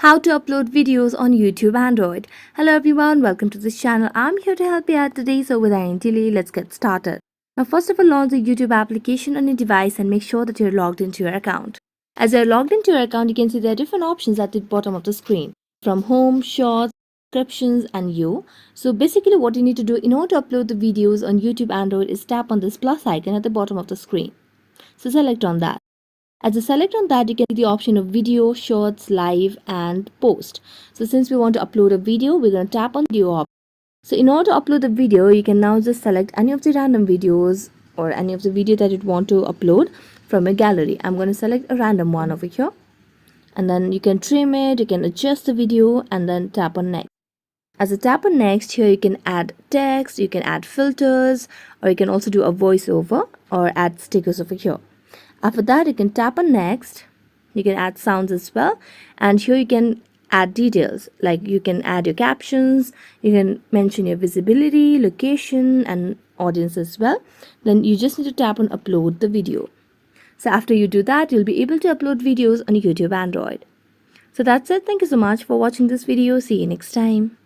How to upload videos on YouTube Android. Hello everyone, welcome to this channel. I'm here to help you out today, so without any delay, let's get started. Now first of all, launch the YouTube application on your device and make sure that you're logged into your account. As you're logged into your account, you can see there are different options at the bottom of the screen. From home, shorts, subscriptions and you. So basically what you need to do in order to upload the videos on YouTube Android is tap on this plus icon at the bottom of the screen. So select on that. As you select on that, you can see the option of video, shorts, live and post. So since we want to upload a video, we're going to tap on video option. So in order to upload the video, you can now just select any of the random videos or any of the video that you want to upload from a gallery. I'm going to select a random one over here. And then you can trim it, you can adjust the video and then tap on next. As you tap on next, here you can add text, you can add filters, or you can also do a voiceover or add stickers over here. After that, you can tap on next. You can add sounds as well, and here you can add details like you can add your captions, you can mention your visibility, location and audience as well. Then you just need to tap on upload the video. So after you do that, you'll be able to upload videos on YouTube Android. So that's it. Thank you so much for watching this video. See you next time.